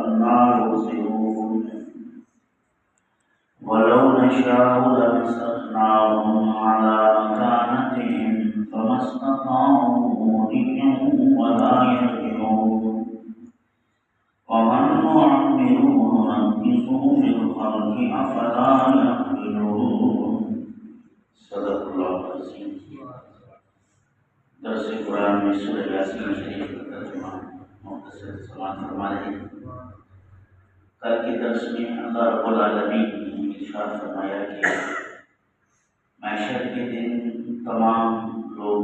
فأنى يبصرون ولو نشاء لمسخناهم على مكانتهم فما استطاعوا مضيا ولا يرجعون ومن نعمره ننكسه في الخلق أفلا يعقلون صدق اللہ العظیم۔ درس قرآن میں سورہ یاسین شریف کا ترجمہ مختصر سماعت فرما رہے ہیں۔ کل کے درس میں اللہ رب العالمین نے ارشاد فرمایا کہ محشر کے دن تمام لوگ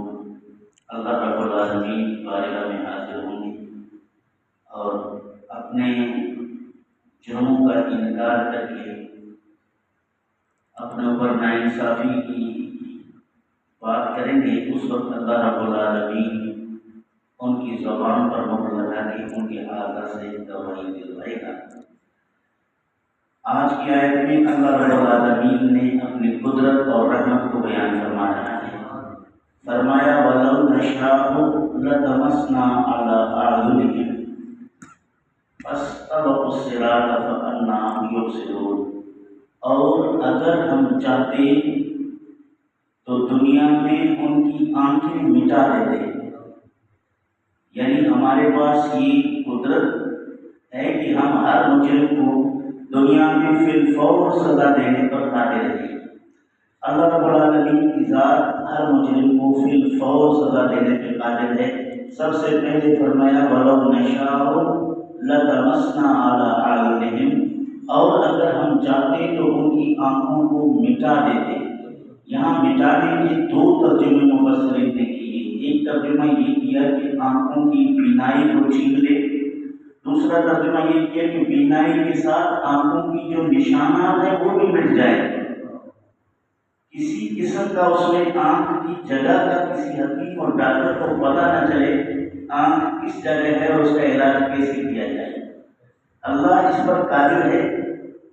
اللہ رب العالمین کی بارگاہ میں حاضر ہوں گے اور اپنے جرموں کا انکار کر کے اپنے اوپر ناانصافی کی بات کریں گے۔ اس وقت اللہ رب العالمین ان کی زبان پر مہر لگا کے ان کے اعضاء سے گواہی دلوائے گا۔ آج کی آیت میں اللہ رب العالمین نے اپنی قدرت اور رحمت کو بیان فرما رہا ہے۔ فرمایا وَلَوْ نَشَاءُ لَطَمَسْنَا عَلَىٰ أَعْيُنِهِمْ فَاسْتَبَقُوا الصِّرَاطَ فَأَنَّىٰ يُبْصِرُونَ، اور اگر ہم چاہتے تو دنیا میں ان کی آنکھیں مٹا دیتے، یعنی ہمارے پاس یہ قدرت ہے کہ ہم ہر مجرم کو دنیا میں فی الفور سزا دینے پر قادر ہیں۔ اللہ رب العالمین کی ذات ہر مجرم کو فی الفور سزا دینے پر قادر ہے۔ سب سے پہلے فرمایا وَلَوْ نَشَاءُ لَطَمَسْنَا عَلَىٰ أَعْيُنِهِمْ، اور اگر ہم چاہتے تو ان کی آنکھوں کو مٹا دیتے۔ یہاں مٹانے کے دو ترجمے مفسرین نے کیے۔ ایک ترجمہ یہ کیا کہ آنکھوں کی بینائی کو چھین لے، دوسرا ترجمہ یہ کیا کہ بینائی کے ساتھ آنکھوں کی جو نشانات ہیں وہ بھی مٹ جائے، کسی قسم کا اس میں آنکھ کی جگہ کا کسی حکیم اور ڈاکٹر کو پتہ نہ چلے آنکھ کس جگہ ہے اور اس کا علاج کیسے کیا جائے۔ اللہ اس پر قادر ہے۔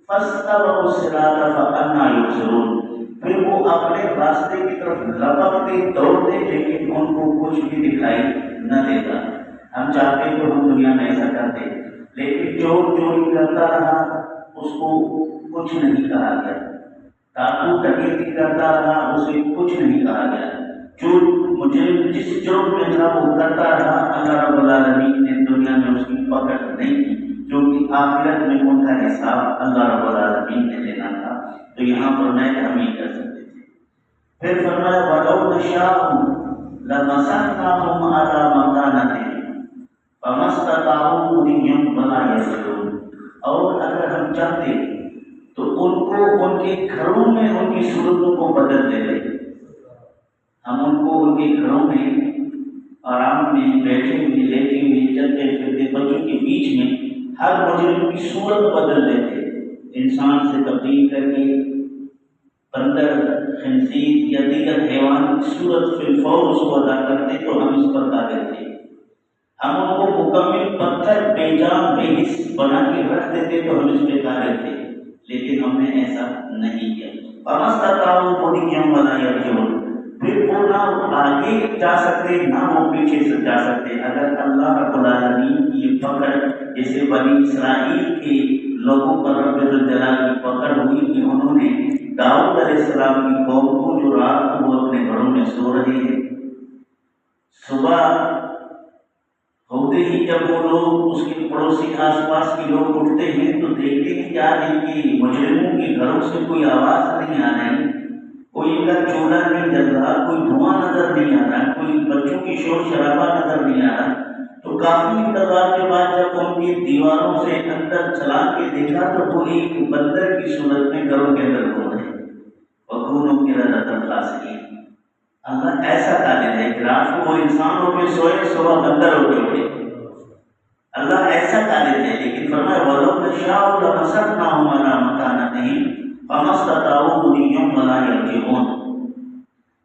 فَاسْتَبَقُوا الصِّرَاطَ فَأَنَّىٰ يُبْصِرُونَ، پھر وہ اپنے راستے کی طرف لپکتے دوڑتے لیکن ان کو کچھ بھی دکھائی نہ دیتا۔ ہم چاہتے تو ہم دنیا میں ایسا کرتے، لیکن چور چوری کرتا رہا اس کو کچھ نہیں کہا گیا، ڈاکو ڈکیتی کرتا رہا اسے کچھ نہیں کہا گیا، جو مجرم جس جرم میں تھا وہ کرتا رہا، اللہ رب العالمین نے دنیا میں اس کی پکڑ نہیں کی، کیونکہ آخرت میں ان کا حساب اللہ رب العالمین نے دینا تھا۔ تو یہاں فرمایا کہ ہم یہ کر سکتے تھے۔ پھر فرمایا وَلَوْ نَشَاءُ لَمَسَخْنَاهُمْ عَلَىٰ مَكَانَتِهِمْ فَمَا اسْتَطَاعُوا مُضِيًّا وَلَا يَرْجِعُونَ، اور اگر ہم چاہتے تو ان کو ان کے گھروں میں ان کی صورتوں کو بدل دیتے، ہم ان کو ان کے گھروں میں آرام میں بیٹھے ہوئے لیٹے ہوئے چلتے پھرتے بچوں کے بیچ میں ہر مجرم کی صورت بدل دیتے، انسان سے تبدیل کر کے بندر خنزیر یا دیگر حیوان کی صورت فی الفور اس کو ادا کرتے تو ہم اس پر قادر تھے۔ ہم ان کو مکمل پتھر بے جان بے حس بنا کے رکھ دیتے تو ہم اس پہ قادر تھے، لیکن ہم نے ایسا نہیں کیا۔ فَمَا اسْتَطَاعُوا مُضِيًّا وَلَا يَرْجِعُونَ، پھر وہ نہ آگے جا سکتے نہ وہ پیچھے سے جا سکتے۔ اگر اللہ رب العالمین کی یہ پکڑ جیسے بنی اسرائیل کے لوگوں پر رب الجلال کی پکڑ ہوئی کہ انہوں نے داؤد علیہ السلام کی قوم کو جو رات کو وہ اپنے گھروں میں سو رہے ہیں، صبح ہوتے ہی جب وہ لوگ اس کے پڑوسی آس پاس کے لوگ اٹھتے ہیں تو دیکھتے ہیں کیا ہے کہ مجرموں کے گھروں سے کوئی آواز نہیں آ رہی، کوئی ان کا چولہا نہیں جل رہا، کوئی دھواں نظر نہیں آ رہا، کوئی بچوں کی شور شرابہ نظر نہیں آ رہا۔ تو کافی انتظار کے بعد جب ان کی دیواروں سے اندر چلا کے دیکھا تو وہ ایک بندر کی صورت میں گھروں کے اندر ہو رہے وَكُونُوا قِرَدَةً خَاسِئِينَ۔ اللہ ایسا قادر ہے کہ رات کو وہ انسان ہو کے سوئے صبح بندر ہو کے اٹھے، اللہ ایسا قادر ہے۔ لیکن فرمایا وَلَوْ نَشَاءُ لَمَسَخْنَاهُمْ عَلَىٰ مَكَانَتِهِمْ فَمَا اسْتَطَاعُوا مُضِيًّا وَلَا يَرْجِعُونَ،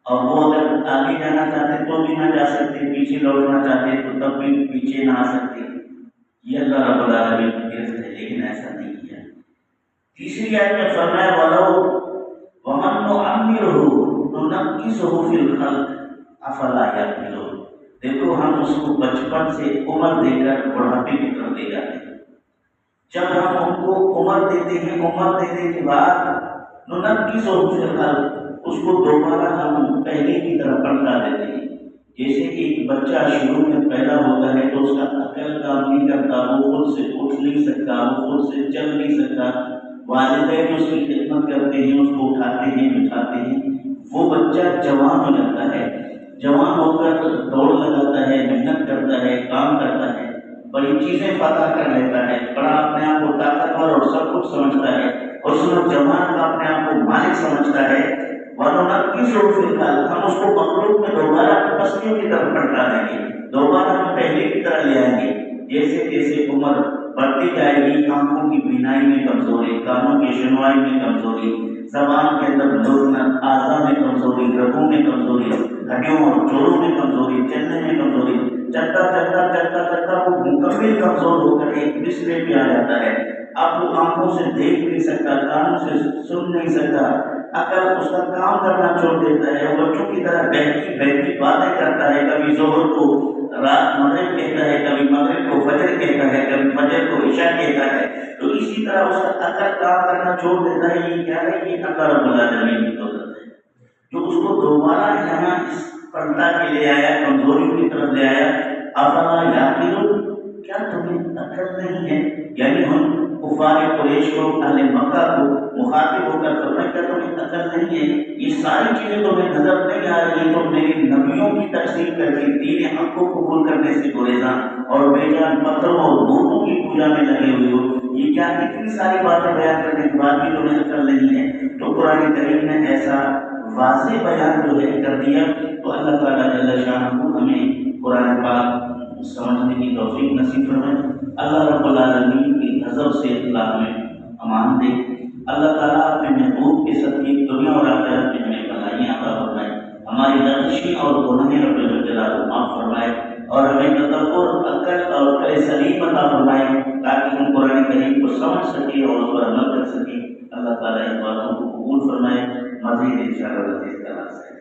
اور وہ اگر آگے جانا چاہتے تو بھی نہ جا سکتے، پیچھے لوٹنا چاہتے تو تب بھی پیچھے نہ آ سکتے۔ یہ اللہ رب العالمین کی گرفت ہے، لیکن ایسا نہیں کیا۔ تیسری آیت میں فرمایا وَمَن نُعَمِّرْهُ نُنَكِّسْهُ فِي الْخَلْقِ أَفَلَا جب ہم ان کو عمر دیتے ہیں، عمر دینے کے بعد ننقص اس کو دوبارہ ہم پہلے کی طرح پلٹا دیتے ہیں۔ جیسے ایک بچہ شروع میں پیدا ہوتا ہے تو اس کا عقل کام نہیں کرتا، وہ خود سے اٹھ نہیں سکتا، وہ خود سے چل نہیں سکتا، والدین اس کی خدمت کرتے ہیں، اس کو اٹھاتے ہیں بٹھاتے ہیں۔ وہ بچہ جوان ہو جاتا ہے، جوان ہو کر دوڑ لگاتا ہے، محنت کرتا ہے، کام کرتا ہے، بڑی چیزیں فتح کر لیتا ہے، بڑا اپنے آپ کو طاقتور اور سب کچھ سمجھتا ہے، اور اس نوجوان کا اپنے آپ کو مالک سمجھتا ہے۔ ورنہ کس روپ سے ہم اس کو مخلوق میں دوبارہ پسلیوں کی طرف پلٹا دیں گے، دوبارہ ہم پہلے کی طرح لے آئیں گے۔ جیسے جیسے عمر بڑھتی جائے گی، آنکھوں کی بینائی میں کمزوری، کانوں کی سنوائی میں کمزوری، زبان کے اندر لڑنا، اعضاء میں کمزوری، رگوں میں کمزوری، ہڈیوں اور جوڑوں میں کمزوری، چلنے میں کمزوری، چلتا چلتا چلتا چلتا وہ مکمل کمزور ہو کر ایک بسرے پہ آ جاتا ہے۔ اب وہ آنکھوں سے دیکھ نہیں سکتا، کانوں سے سن نہیں سکتا، عقل اس کا کام کرنا چھوڑ دیتا ہے، وہ بچوں کی طرح بہتی بہتی باتیں کرتا ہے، کبھی ظہر کو رات مغرب کہتا ہے، کبھی مغرب کو فجر کہتا ہے، کبھی فجر کو عشاء کہتا ہے۔ تو اسی طرح اس کا عقل کام کرنا چھوڑ دیتا ہے۔ یہ کیا ہے؟ یہ اللہ رب العالمین کی قدرت ہے جو اس کو دوبارہ یہاں اس پلٹا کے لے آیا، کمزوری کی طرف لے آیا۔ افلا یعقلون، کیا تمہیں عقل نہیں ہے؟ یعنی ہم کفار قریش کو، اہل مکہ کو مخاطب ہو کر فرمایا کیا تمہیں عقل نہیں ہے؟ یہ ساری چیزیں تمہیں نظر نہیں آ رہی؟ تم میری نبیوں کی تقسیم کر کے دین حق کو قبول کرنے سے گریزاں اور بے جان پتھروں اور بتوں کی پوجا میں لگے ہوئے ہو، یہ کیا اتنی ساری باتیں بیان کرنے کے بعد بھی تمہیں عقل نہیں ہے؟ تو قرآن کریم نے ایسا واضح بیان جو ہے کر دیا۔ تو اللہ تعالیٰ جل شانہ ہمیں قرآن پاک سمجھنے کی توفیق نصیب فرمائے۔ اللہ رب العالمین کی غضب سے اللہ ہمیں امان دے۔ اللہ تعالیٰ اپنے محبوب کے صدقے دنیا اور آخرت میں ہمیں بھلائیاں عطا فرمائے، ہماری لغزشیں اور گناہیں رب الجلال معاف فرمائے، اور ہمیں تدبر، عقل اور عقل سلیم عطا فرمائے تاکہ ہم قرآن کریم کو سمجھ سکیں اور اس پر عمل کر سکیں۔ اللہ تعالیٰ ان باتوں کو قبول فرمائے، مزید انشاءاللہ اس طرح سے